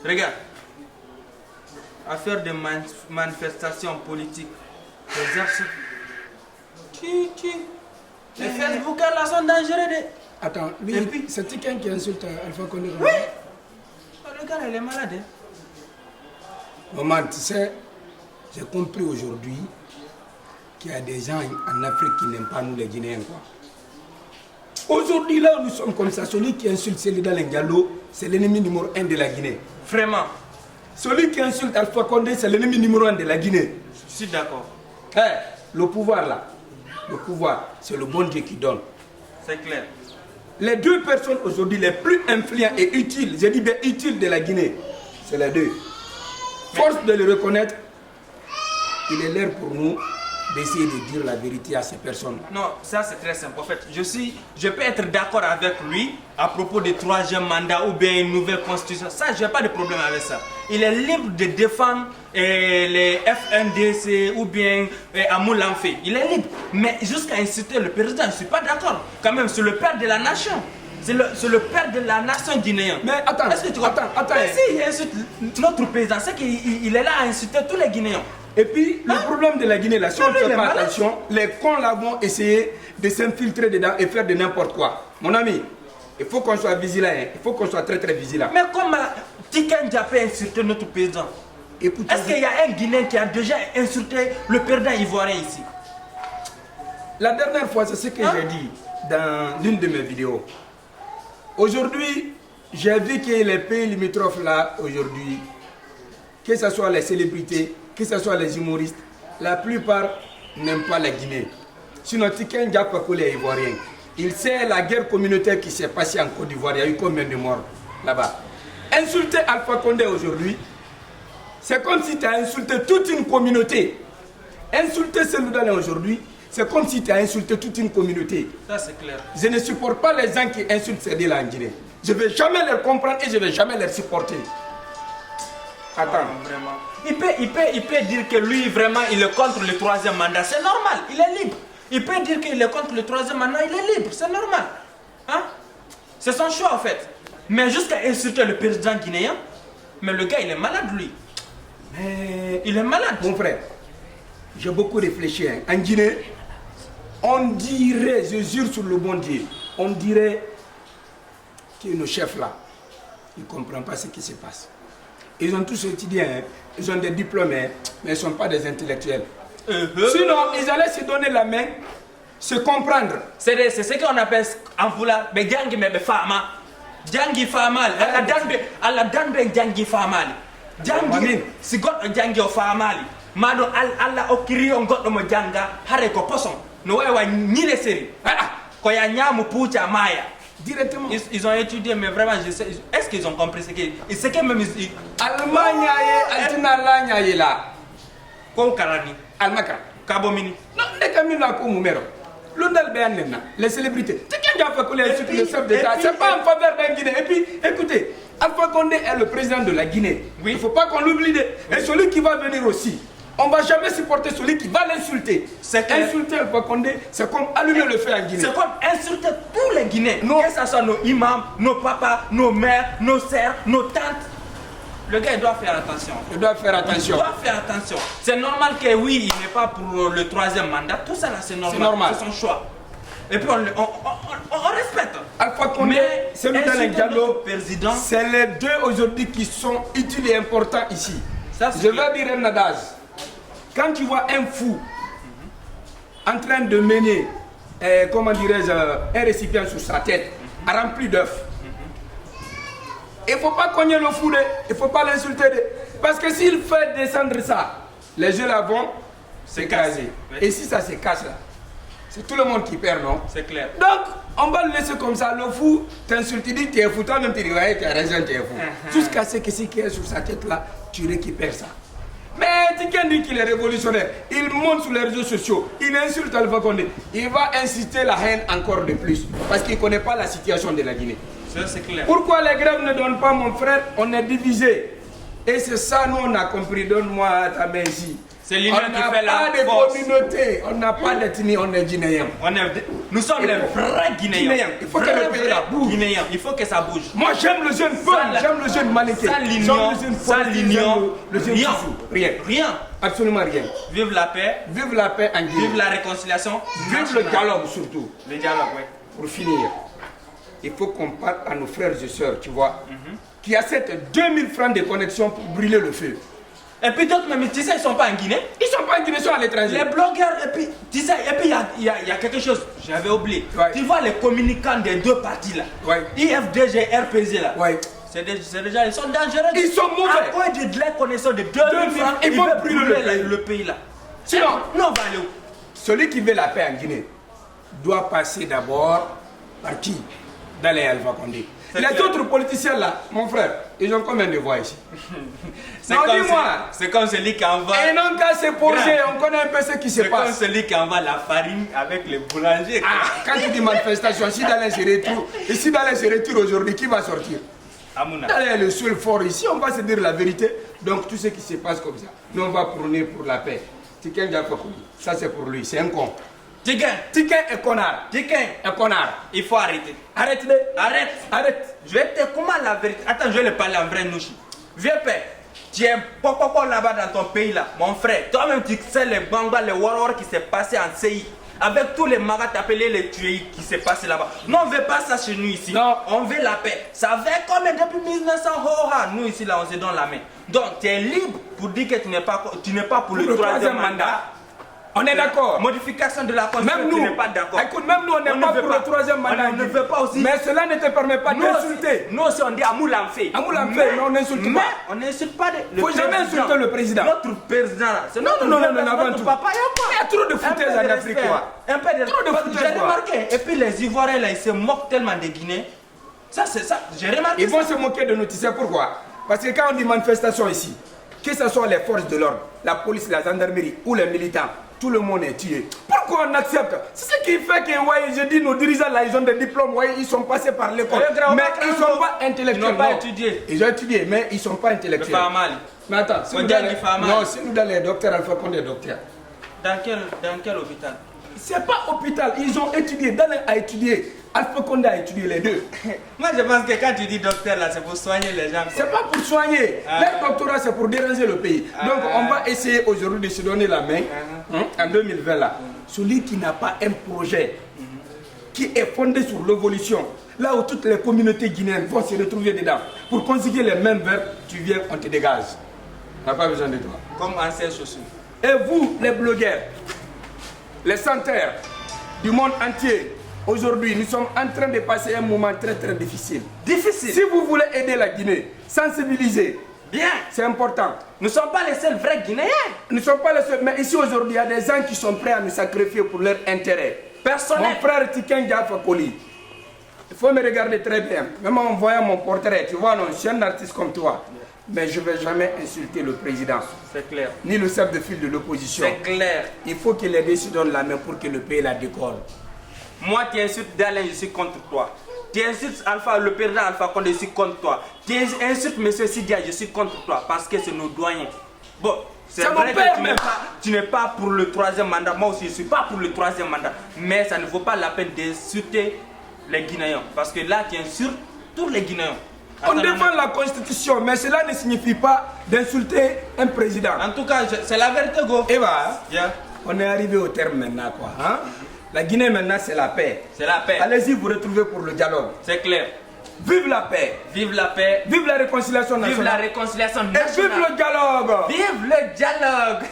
Regarde. Affaire de manifestations politiques. Les Facebookers là sont dangereux. Attends, lui, c'est quelqu'un qui insulte Alpha Condé. Oui. Le gars, il est malade. Maman, tu sais, j'ai compris aujourd'hui qu'il y a des gens en Afrique qui n'aiment pas nous les Guinéens, quoi. Aujourd'hui, là où nous sommes comme ça, celui qui insulte Célida Lengallo, c'est l'ennemi numéro 1 de la Guinée. Vraiment. Celui qui insulte Alpha Condé, c'est l'ennemi numéro 1 de la Guinée. Je suis d'accord. Le pouvoir, là, le pouvoir, c'est le bon Dieu qui donne. C'est clair. Les deux personnes aujourd'hui les plus influentes et utiles, je dis bien utiles de la Guinée, c'est les deux. Force de le reconnaître, il est l'heure pour nous d'essayer de dire la vérité à ces personnes. Non, ça c'est très simple. En fait, je peux être d'accord avec lui à propos du 3e mandat ou bien une nouvelle constitution. Ça, je n'ai pas de problème avec ça. Il est libre de défendre les FNDC ou bien Amoulanfé. Il est libre. Mais jusqu'à inciter le président, je ne suis pas d'accord. Quand même, c'est le père de la nation. C'est le père de la nation guinéenne. Mais attends, est-ce que tu attends. Mais s'il insulte notre président, c'est qu'il est là à inciter tous les Guinéens. Et puis, le problème de la Guinée, là, si on ne fait pas attention, les cons là vont essayer de s'infiltrer dedans et faire de n'importe quoi. Mon ami, il faut qu'on soit vigilant, hein. Il faut qu'on soit très très vigilant. Mais comment Tiken Jah peut insulter notre président? Est-ce qu'il y a un Guinéen qui a déjà insulté le président ivoirien ici? La dernière fois, c'est ce que j'ai dit dans l'une de mes vidéos. Aujourd'hui, j'ai vu que les pays limitrophes là, aujourd'hui, que ce soit les célébrités, que ce soit les humoristes, la plupart n'aiment pas la Guinée. Sinon, Tiken Jah Fakoly est ivoirien. Il sait la guerre communautaire qui s'est passée en Côte d'Ivoire. Il y a eu combien de morts là-bas? Insulter Alpha Condé aujourd'hui, c'est comme si tu as insulté toute une communauté. Insulter Cellou-Dalein aujourd'hui, c'est comme si tu as insulté toute une communauté. Ça, c'est clair. Je ne supporte pas les gens qui insultent ces deux-là en Guinée. Je ne vais jamais les comprendre et je ne vais jamais les supporter. Attends. Non, vraiment. Il peut dire que lui, vraiment, il est contre le 3e mandat. C'est normal, il est libre. Il peut dire qu'il est contre le 3e mandat, il est libre. C'est normal. Hein? C'est son choix, en fait. Mais jusqu'à insulter le président guinéen, mais le gars, il est malade, lui. Mais il est malade. Mon frère, j'ai beaucoup réfléchi. Hein. En Guinée, on dirait, je jure sur le bon Dieu, on dirait que nos chefs là, ils ne comprennent pas ce qui se passe. Ils ont tous étudié, hein. Ils ont des diplômes, hein, mais ils ne sont pas des intellectuels. Sinon, ils allaient se donner la main, se comprendre. C'est ce qu'on appelle en foula, mais Djangi me fama. Djangi famal, alla danbe Djangi famal. Djangi, si goddo Djangi o famali. Mado alla okiri on goddo mo janga, hare ko poson. No wa nyile seri. Ko ya nyamu pucha maya. Directement. Ils ont étudié, mais vraiment, je sais. Est-ce qu'ils ont compris ce que même ils. Allemagne, Altina est là. Comme Karani. Almaka. Kabomini. Non, les camions là comme Moumero. L'Ondal Béanena, les célébrités. Tiken Jah Fakoly est le chef d'État. C'est pas en faveur d'un Guinée. Et puis, écoutez, Alpha Condé est le président de la Guinée. Oui. Il ne faut pas qu'on l'oublie. Et celui qui va venir aussi. On ne va jamais supporter celui qui va l'insulter. Insulter Alpha Condé, c'est comme allumer le feu en Guinée. C'est comme insulter tous les Guinéens. Que ce soit nos imams, nos papas, nos mères, nos sœurs, nos tantes. Le gars, il doit faire attention. Il doit faire attention. Il doit faire attention. C'est normal que oui, il n'est pas pour le 3e mandat. Tout ça là, c'est normal. C'est normal. C'est son choix. Et puis on respecte. Alpha Condé, Cellou-Dalein Diallo, président. C'est les deux aujourd'hui qui sont utiles et importants ici. Ça, je vais dire un adage. Quand tu vois un fou en train de mener, comment dirais-je, un récipient sur sa tête, rempli d'œufs, il ne faut pas cogner le fou, il ne faut pas l'insulter. Parce que s'il fait descendre ça, les jeux là vont s'écraser. Et si ça se casse là, c'est tout le monde qui perd, non? C'est clair. Donc, on va le laisser comme ça. Le fou t'insulte, il dit tu es fou, toi-même tu dis ouais, tu as raison, tu es fou. Jusqu'à ce que ce qui est sur sa tête là, tu récupères ça. Mais Tiken dit qu'il est révolutionnaire. Il monte sur les réseaux sociaux, il insulte Alpha Condé. Il va inciter la haine encore de plus. Parce qu'il ne connaît pas la situation de la Guinée. Ça, c'est clair. Pourquoi les grèves ne donnent pas, mon frère? On est divisé. Et c'est ça, nous, on a compris. Donne-moi ta main ici. C'est l'union qui fait la force. On n'a pas de force. communauté, on n'a pas d'ethnie, on est guinéens. Nous sommes les vrais Guinéens. Il faut que le pays là bouge. Guinéens. Il faut que ça bouge. Moi j'aime le jeune peuple, j'aime le jeune Maliké. Sans l'union, le jeune rien. Foussou. Rien. Rien. Absolument rien. Vive la paix. Vive la paix en Guinée. Vive la réconciliation. Vive le dialogue surtout. Le dialogue, oui. Pour finir, il faut qu'on parle à nos frères et sœurs, tu vois, qui acceptent 2000 francs de connexion pour brûler le feu. Et puis d'autres, même, tu sais, ils ne sont pas en Guinée. Ils ne sont pas en Guinée, ils sont à l'étranger. Les blogueurs, et puis, tu sais, et puis il y a quelque chose, j'avais oublié. Ouais. Tu vois les communicants des deux partis là. Ouais. IFDG, RPZ là. Ouais. C'est déjà, ils sont dangereux. Ils sont mauvais. À quoi de la connaissance de 2000 francs, ils vont brûler le pays là. Sinon, nous on va aller où? Celui qui veut la paix en Guinée doit passer d'abord par qui? Dans les Alpha Condé. Les autres politiciens là, mon frère, ils ont combien de voix ici? Non, dis-moi. C'est comme celui qui envoie. Et non, qu'à se poser, on connaît un peu ce qui se C'est comme passe. celui qui envoie la farine avec les boulangers. Ah, quand tu dis manifestation, si Dalin se retire, et si Dalin se retire aujourd'hui, qui va sortir? Amouna. Dalin est le seul fort ici, on va se dire la vérité. Donc tout ce qui se passe comme ça, nous on va prôner pour la paix. Tiken Diafokouli, ça c'est pour lui, c'est un con. Tiken est connard. Tiken, Un connard. il faut arrêter. Arrête-le. Arrête. Arrête. Je vais te comment la vérité. Attends, je vais le parler en vrai Nouchi. Vieux père, tu es pourquoi là-bas dans ton pays là, mon frère. Toi-même tu sais les Bangla, les Warriors qui s'est passé en CI. Avec tous les magas appelés les tués qui s'est passé là-bas. Non, on veut pas ça chez nous ici. Non. On veut la paix. Ça fait comme depuis 1900, nous ici là, on se donne la main. Donc tu es libre pour dire que tu n'es pas pour le troisième mandat. On est d'accord. Modification de la Constitution, Même nous, tu n'es pas d'accord. écoute, même nous, on n'est pas pour le troisième mandat. On ne veut pas aussi. Mais cela ne te permet pas d'insulter. Nous aussi, on dit Amoulamfé. Amoulamfé, mais on n'insulte pas. Mais on n'insulte pas le Faut jamais insulter le président. Notre président là. C'est Non, avant tout. Papa, Il y a trop de foutaises en Afrique, quoi. Un peu de Trop de foutaises, J'ai remarqué. Et puis les Ivoiriens là, ils se moquent tellement des Guinéens. Ça, c'est ça. J'ai remarqué. Ils vont se moquer de nous, tu sais pourquoi? Parce que quand on dit manifestation ici, que ce soit les forces de l'ordre, la police, la gendarmerie ou les militants, tout le monde est tué. Pourquoi on accepte? C'est ce qui fait que, ouais, je dis, nos dirigeants là, ils ont des diplômes, ouais, ils sont passés par l'école. Mais ils ne sont pas intellectuels. Ils n'ont pas étudié. Ils ont étudié, mais ils ne sont pas intellectuels. Pas mal. Mais attends, si nous dans les docteurs, Alpha Condé est docteur. Dans quel hôpital? C'est pas hôpital, ils ont étudié. Dalin a étudié. Alpha Condé a étudié les deux. Moi je pense que quand tu dis docteur là, c'est pour soigner les gens. C'est pas pour soigner. Leur doctorat c'est pour déranger le pays. Donc on va essayer aujourd'hui de se donner la main en 2020 là. Celui qui n'a pas un projet qui est fondé sur l'évolution, là où toutes les communautés guinéennes vont se retrouver dedans, pour conjuguer les mêmes verbes, tu viens, on te dégage. On n'a pas besoin de toi. Comme ancien chaussure. Et vous, les blogueurs, les senteurs du monde entier, aujourd'hui, nous sommes en train de passer un moment très très difficile. Difficile. Si vous voulez aider la Guinée, sensibiliser, bien, c'est important. Nous ne sommes pas les seuls vrais Guinéens. Nous ne sommes pas les seuls, mais ici aujourd'hui, il y a des gens qui sont prêts à nous sacrifier pour leur intérêt. Personnel. Mon frère Tiken Diafokouli, il faut me regarder très bien. Même en voyant mon portrait, tu vois, non, je suis un artiste comme toi. Mais je ne vais jamais insulter le président. C'est clair. Ni le chef de file de l'opposition. C'est clair. Il faut que les deux se donnent la main pour que le pays la décolle. Moi, tu insultes Dalin, je suis contre toi. Tu insultes le président Alpha Condé, je suis contre toi. Tu insultes M. Sidia, je suis contre toi. Parce que c'est nos doyens. Bon, c'est vrai que tu n'es pas pour le troisième mandat. Moi aussi, je ne suis pas pour le troisième mandat. Mais ça ne vaut pas la peine d'insulter les Guinéens. Parce que là, tu insultes tous les Guinéens. On défend la constitution, mais cela ne signifie pas d'insulter un président. En tout cas, c'est la vérité, go. Et voilà, yeah. On est arrivé au terme maintenant, quoi. Hein? La Guinée maintenant, c'est la paix. C'est la paix. Allez-y vous retrouver pour le dialogue. C'est clair. Vive la paix. Vive la paix. Vive la réconciliation nationale. Vive la réconciliation nationale. Et vive le dialogue. Vive le dialogue.